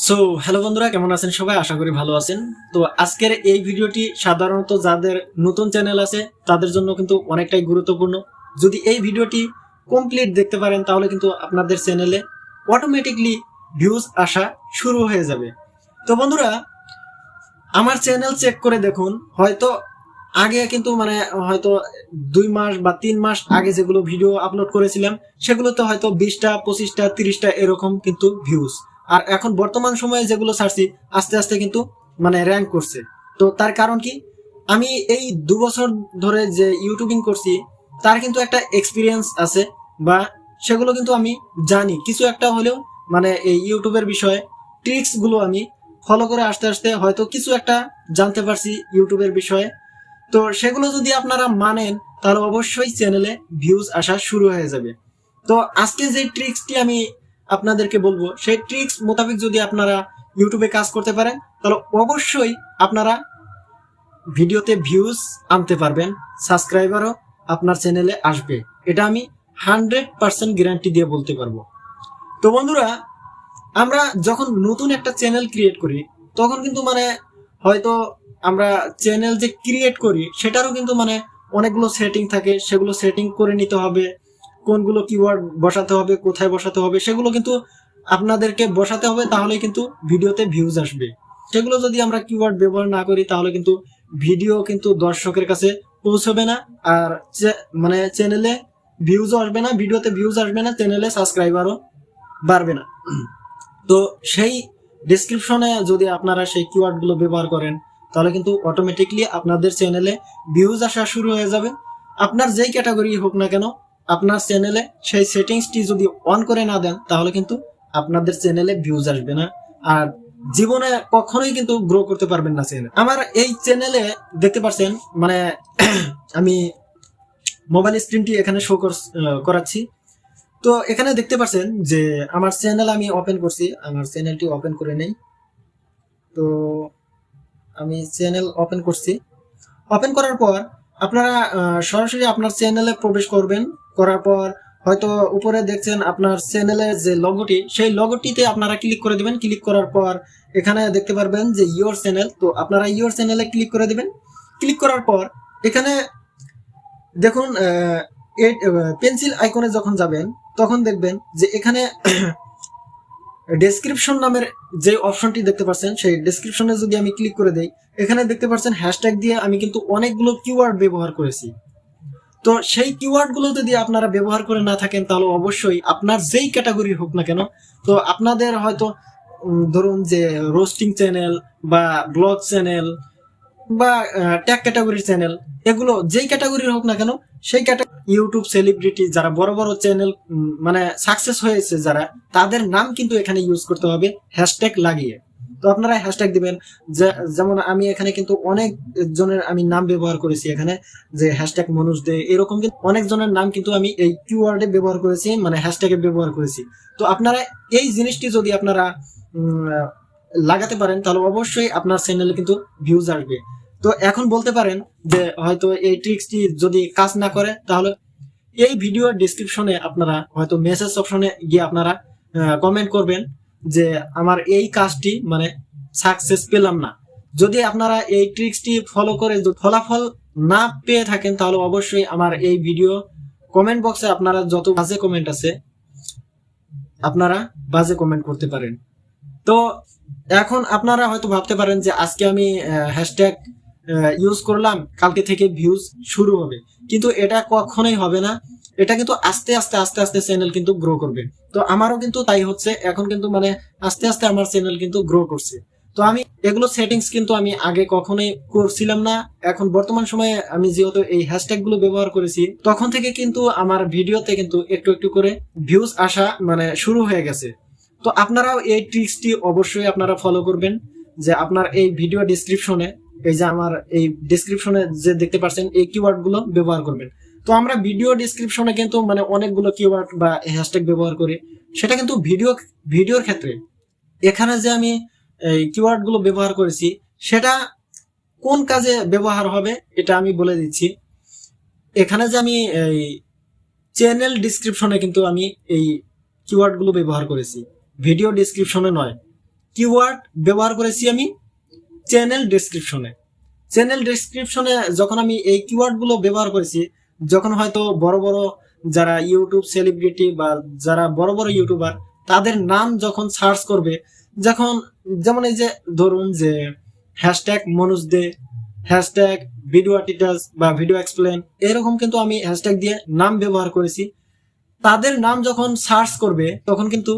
So hello বন্ধুরা, কেমন আছেন সবাই? আশা করি ভালো আছেন। তো আজকের এই ভিডিওটি সাধারণত যাদের নতুন চ্যানেল আছে তাদের জন্য কিন্তু অনেকটাই গুরুত্বপূর্ণ। যদি এই ভিডিওটি কমপ্লিট দেখতে পারেন তাহলে কিন্তু আপনাদের চ্যানেলে অটোমেটিকলি ভিউজ আসা শুরু হয়ে যাবে। তো বন্ধুরা, আমার চ্যানেল চেক করে দেখুন, হয়তো আগে কিন্তু হয়তো 2 মাস বা 3 মাস আগে যেগুলো ভিডিও আপলোড করেছিলাম সেগুলোতে হয়তো 20টা 25টা 30টা এরকম কিন্তু ভিউজ। আর এখন বর্তমান সময়ে যেগুলো ছাড়ছি আস্তে আস্তে কিন্তু র্যাঙ্ক করছে। তো তার কারণ কি, আমি এই 2 বছর ধরে যে ইউটিউবিং করছি তার কিন্তু একটা এক্সপিরিয়েন্স আছে, বা সেগুলো কিন্তু আমি জানি কিছু একটা হলেও, এই ইউটিউবের বিষয়ে ট্রিক্স গুলো আমি ফলো করে আস্তে আস্তে হয়তো কিছু একটা জানতে পারছি ইউটিউবের বিষয়ে। তো সেগুলো যদি আপনারা মানেন তাহলে অবশ্যই চ্যানেলে ভিউজ আসা শুরু হয়ে যাবে। তো আজকে যে ট্রিক্সটি আমি আপনাদেরকে বলবো সেই ট্রিক্স মোতাবেক যদি আপনারা ইউটিউবে কাজ করতে পারেন তাহলে অবশ্যই আপনারা ভিডিওতে ভিউজ আনতে পারবেন, সাবস্ক্রাইবারও আপনার চ্যানেলে আসবে। এটা আমি 100% গ্যারান্টি দিয়ে বলতে পারবো। তো বন্ধুরা, আমরা যখন নতুন একটা চ্যানেল ক্রিয়েট করি তখন কিন্তু হয়তো আমরা চ্যানেল যে ক্রিয়েট করি সেটারও কিন্তু অনেকগুলো সেটিং থাকে, সেগুলো সেটিং করে নিতে হবে। কোনগুলো কিওয়ার্ড বসাতে হবে, কোথায় বসাতে হবে, সেগুলো কিন্তু আপনাদেরকে বসাতে হবে, তাহলে কিন্তু ভিডিওতে ভিউজ আসবে। সেগুলো যদি আমরা কিওয়ার্ড ব্যবহার না করি তাহলে কিন্তু ভিডিও কিন্তু দর্শকের কাছে পৌঁছবে না, আর চ্যানেলে ভিউজও আসবে না, ভিডিওতে ভিউজ আসবে না, চ্যানেলে সাবস্ক্রাইবারও বাড়বে না। তো সেই ডেসক্রিপশনে যদি আপনারা সেই কিওয়ার্ডগুলো ব্যবহার করেন তাহলে কিন্তু অটোমেটিকলি আপনাদের চ্যানেলে ভিউজ আসা শুরু হয়ে যাবে। আপনার যেই ক্যাটাগরি হোক না কেন, আপনার চ্যানেলে সেই সেটিংসটি যদি অন করে না দেন তাহলে কিন্তু আপনাদের চ্যানেলে ভিউজ আসবে না, আর জীবনে কখনোই কিন্তু গ্রো করতে পারবেন না চ্যানেল। আমার এই চ্যানেলে দেখতে পাচ্ছেন, আমি মোবাইল স্ক্রিনটি এখানে শো করাচ্ছি। তো এখানে দেখতে পাচ্ছেন যে আমার চ্যানেল আমি ওপেন করছি, আমার চ্যানেলটি ওপেন করে নেই। তো আমি চ্যানেল ওপেন করছি। ওপেন করার পর আপনারা সরাসরি আপনার চ্যানেলে প্রবেশ করবেন। করার পর হয়তো উপরে দেখছেন আপনার চ্যানেলের যে লগোটি, সেই লগোটিতে আপনারা ক্লিক করে দিবেন। ক্লিক করার পর এখানে দেখতে পারবেন যে ইয়োর চ্যানেল, তো আপনারা ইয়োর চ্যানেলে ক্লিক করে দিবেন। ক্লিক করার পর এখানে দেখুন, পেন্সিল আইকনে যখন যাবেন তখন দেখবেন যে এখানে ডেসক্রিপশন নামের যে অপশনটি দেখতে পাচ্ছেন, সেই ডেসক্রিপশনে যদি আমি ক্লিক করে দেই, এখানে দেখতে পাচ্ছেন হ্যাশট্যাগ দিয়ে আমি কিন্তু অনেকগুলো কিওয়ার্ড ব্যবহার করেছি। তো সেই কিওয়ার্ড গুলো যদি আপনারা ব্যবহার করে না থাকেন তাহলে অবশ্যই আপনার যেই ক্যাটাগরি হোক না কেন, তো আপনাদের হয়তো ধরুন যে রোস্টিং চ্যানেল বা ব্লগ চ্যানেল বা ট্যাগ ক্যাটাগরির চ্যানেল, এগুলো যেই ক্যাটাগরির হোক না কেন, সেই ক্যাটাগরি ইউটিউব সেলিব্রিটি যারা বড় বড় চ্যানেল সাকসেস হয়েছে যারা, তাদের নাম কিন্তু এখানে ইউজ করতে হবে হ্যাশট্যাগ লাগিয়ে। তো আপনারা হ্যাশট্যাগ দিবেন। যেমন আমি এখানে কিন্তু অনেক জনের আমি নাম ব্যবহার করেছি এখানে, যে হ্যাশট্যাগ মানুষ দে, এরকম কিন্তু অনেক জনের নাম কিন্তু আমি এই কিওয়ার্ডে ব্যবহার করেছি, হ্যাশট্যাগে ব্যবহার করেছি। তো আপনারা এই জিনিসটি যদি আপনারা লাগাতে পারেন তাহলে অবশ্যই আপনার চ্যানেলে কিন্তু ভিউজ আসবে। তো এখন বলতে পারেন যে হয়তো এই ট্রিক্সটি যদি কাজ না করে তাহলে এই ভিডিওর ডেসক্রিপশনে আপনারা হয়তো মেসেজ অপশনে গিয়ে আপনারা কমেন্ট করবেন যে আমার এই কাজটি সাকসেস পেলাম না। যদি আপনারা এই ট্রিক্সটি ফলো করে ফলাফল না পেয়ে থাকেন তাহলে অবশ্যই আমার এই ভিডিও কমেন্ট বক্সে আপনারা যত বাজে কমেন্ট আছে আপনারা বাজে কমেন্ট করতে পারেন। তো এখন আপনারা হয়তো ভাবতে পারেন যে আজকে আমি হ্যাশট্যাগ ইউজ করলাম, কালকে থেকে ভিউজ শুরু হবে, কিন্তু এটা কখনোই হবে না। এটা কিন্তু আস্তে আস্তে আস্তে আস্তে চ্যানেল কিন্তু গ্রো করবে। তো আমারও কিন্তু তাই হচ্ছে, এখন কিন্তু আস্তে আস্তে আমার চ্যানেল কিন্তু গ্রো করছে। তো আমি এগুলো সেটিংস কিন্তু আমি আগে কখনোই করছিলাম না। এখন বর্তমান সময়ে আমি যেহেতু এই হ্যাশট্যাগ গুলো ব্যবহার করেছি তখন থেকে কিন্তু আমার ভিডিওতে কিন্তু একটু একটু করে ভিউজ আসা শুরু হয়ে গেছে। তো আপনারাও এই ট্রিক্সটি অবশ্যই আপনারা ফলো করবেন, যে আপনার এই ভিডিও ডেসক্রিপশনে, এই যে আমার এই ডেসক্রিপশনে যে দেখতে পাচ্ছেন এই কিওয়ার্ড গুলো ব্যবহার করবেন। তো আমরা ভিডিও ডেসক্রিপশনে কিন্তু অনেকগুলো কিওয়ার্ড বা হ্যাশট্যাগ ব্যবহার করি, সেটা কিন্তু ভিডিওর ক্ষেত্রে এখানে যে আমি এই কিওয়ার্ড গুলো ব্যবহার করেছি সেটা কোন কাজে ব্যবহার হবে এটা আমি বলে দিচ্ছি। এখানে যে আমি এই চ্যানেল ডেসক্রিপশনে কিন্তু আমি এই কিওয়ার্ড গুলো ব্যবহার করেছি, ভিডিও ডেসক্রিপশনে নয়। কিওয়ার্ড ব্যবহার করেছি আমি চ্যানেল ডেসক্রিপশনে যখন আমি এই কিওয়ার্ড গুলো ব্যবহার করেছি, যখন হয়তো বড় বড় যারা ইউটিউব সেলিব্রিটি বা যারা বড় বড় ইউটিউবার তাদের নাম যখন সার্চ করবে, যখন যেমন এই যে ধরুন যে হ্যাশট্যাগ মনোজ দে, হ্যাশট্যাগ ভিডিও টিটাস বা ভিডিও এক্সপ্লেন, এরকম কিন্তু আমি হ্যাশট্যাগ দিয়ে নাম ব্যবহার করেছি। তাদের নাম যখন সার্চ করবে তখন কিন্তু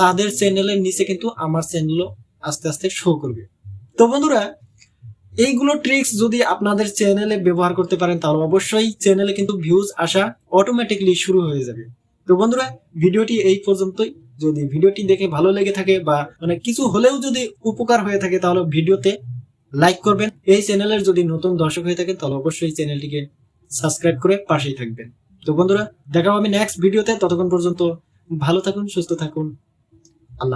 তাদের চ্যানেলের নিচে কিন্তু আমার চ্যানেলও আস্তে আস্তে শো করবে। তো বন্ধুরা, এইগুলো ট্রিক্স যদি আপনাদের চ্যানেলে ব্যবহার করতে পারেন তাহলে অবশ্যই চ্যানেলে কিন্তু ভিউজ আসা অটোমেটিকলি শুরু হয়ে যাবে। তো বন্ধুরা, ভিডিওটি এই পর্যন্তই। যদি ভিডিওটি দেখে ভালো লেগে থাকে বা মানে কিছু হলেও যদি উপকার হয়ে থাকে তাহলে ভিডিওতে লাইক করবেন। এই চ্যানেলের যদি নতুন দর্শক হয়ে থাকেন তাহলে অবশ্যই চ্যানেলটিকে সাবস্ক্রাইব করে পাশেই থাকবেন। তো বন্ধুরা, দেখা হবে নেক্সট ভিডিওতে। ততক্ষণ পর্যন্ত ভালো থাকুন, সুস্থ থাকুন। আল্লাহ।